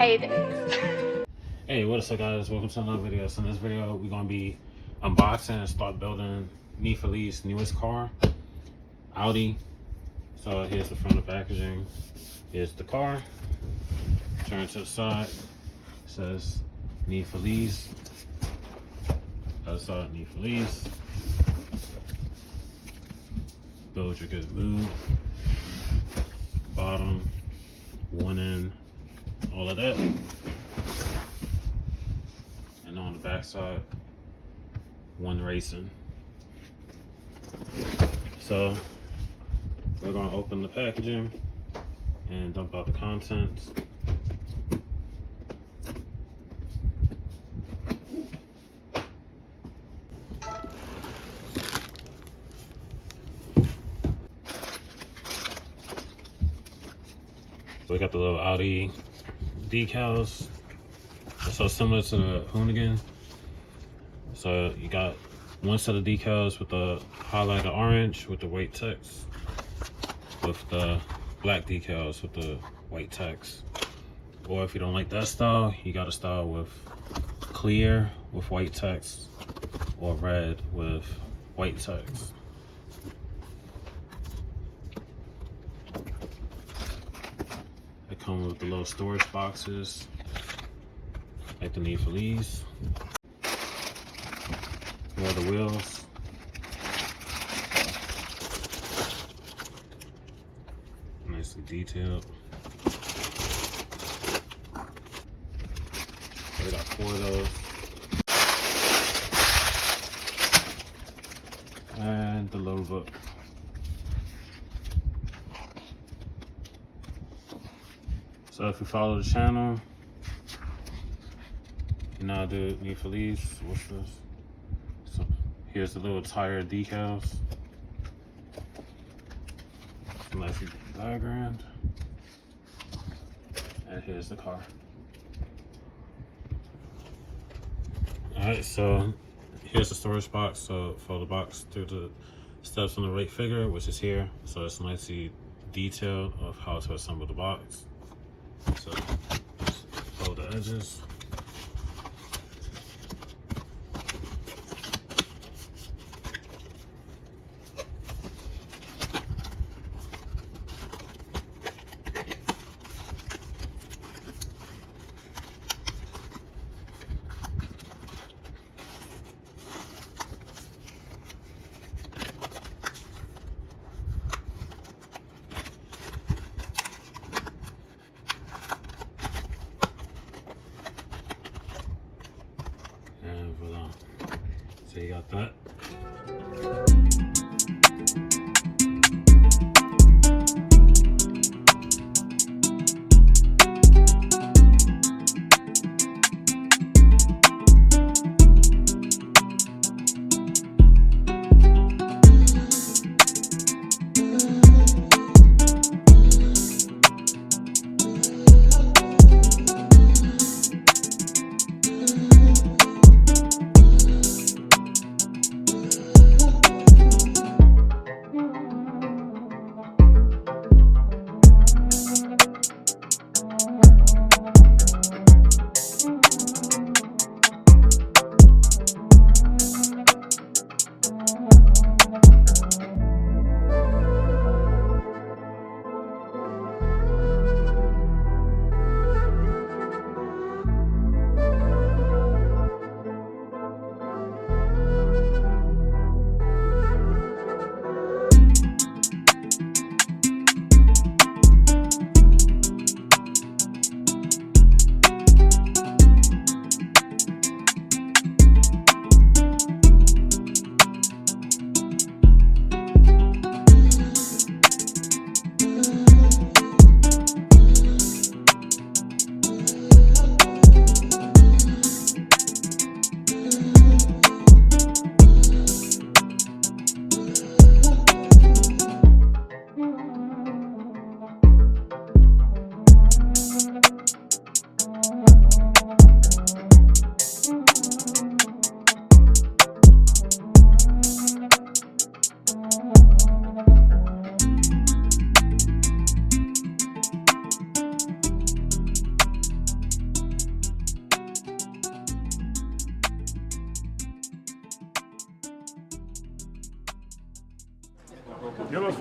Hey, what's up guys, welcome to another video. So in this video we're going to be unboxing and start building Nifeliz newest car, Audi. So here's the front of the packaging, here's the car, turn to the side, it says Nifeliz, other side Nifeliz, build your good mood, bottom, warning, all of that. And on the back side, one racing. So we're gonna open the packaging and dump out the contents. We got the little Audi decals. So similar to the Hoonigan. So you got one set of decals with the highlighted orange with the white text, with the black decals with the white text. Or if you don't like that style, you got a style with clear with white text or red with white text. They come with the little storage boxes like the Nifeliz. Here are the wheels. Nicely detailed. We got 4 of those. And the load book. So if you follow the channel, you know, the Nifeliz, what's this? So here's the little tire decals. Nicely diagrammed. And here's the car. Alright, so here's the storage box. So for the box through the steps on the right figure, which is here. So it's nicely detailed of how to assemble the box. So just fold the edges. And voila. So you got that.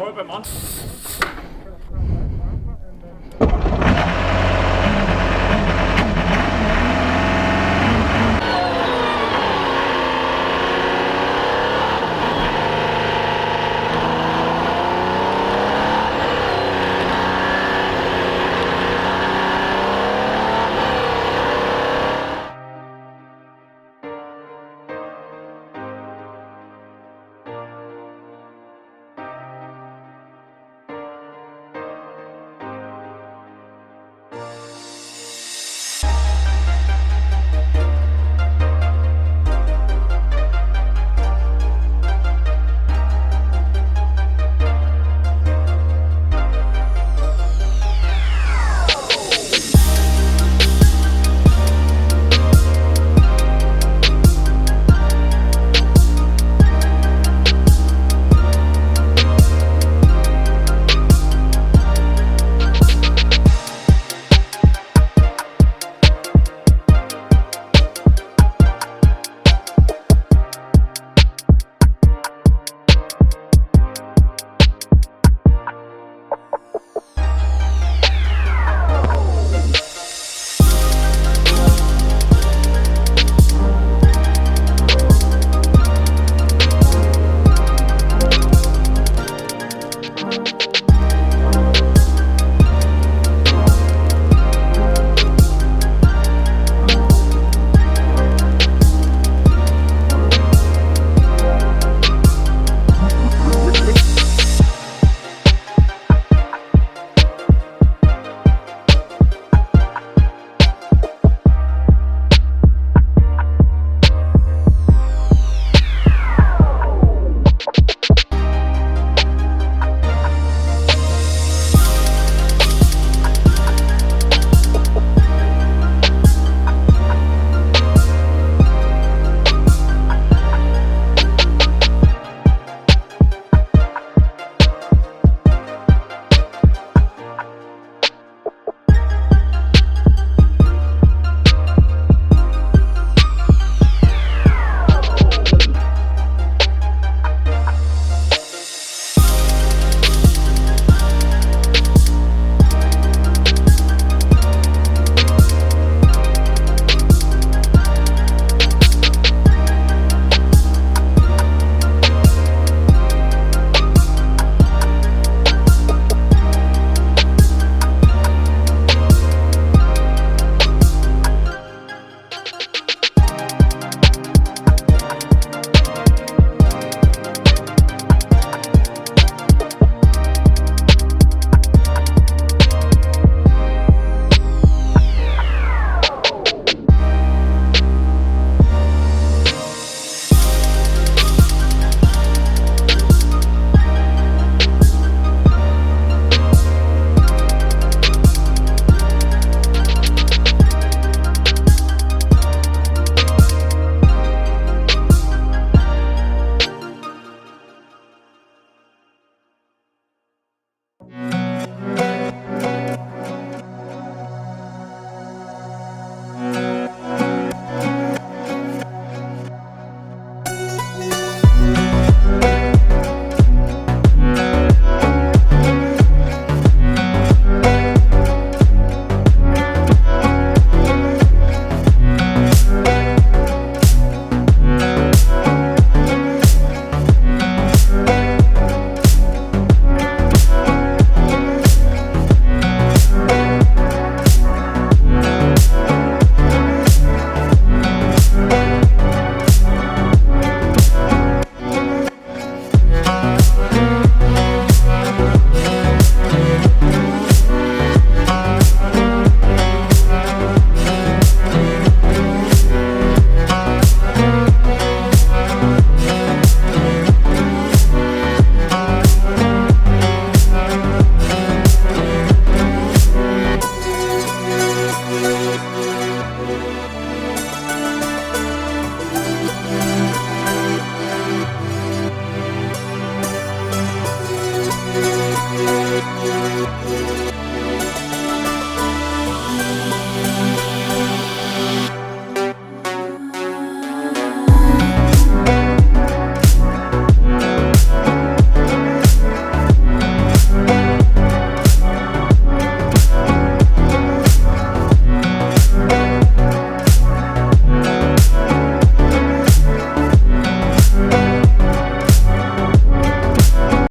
voll beim Anfassen.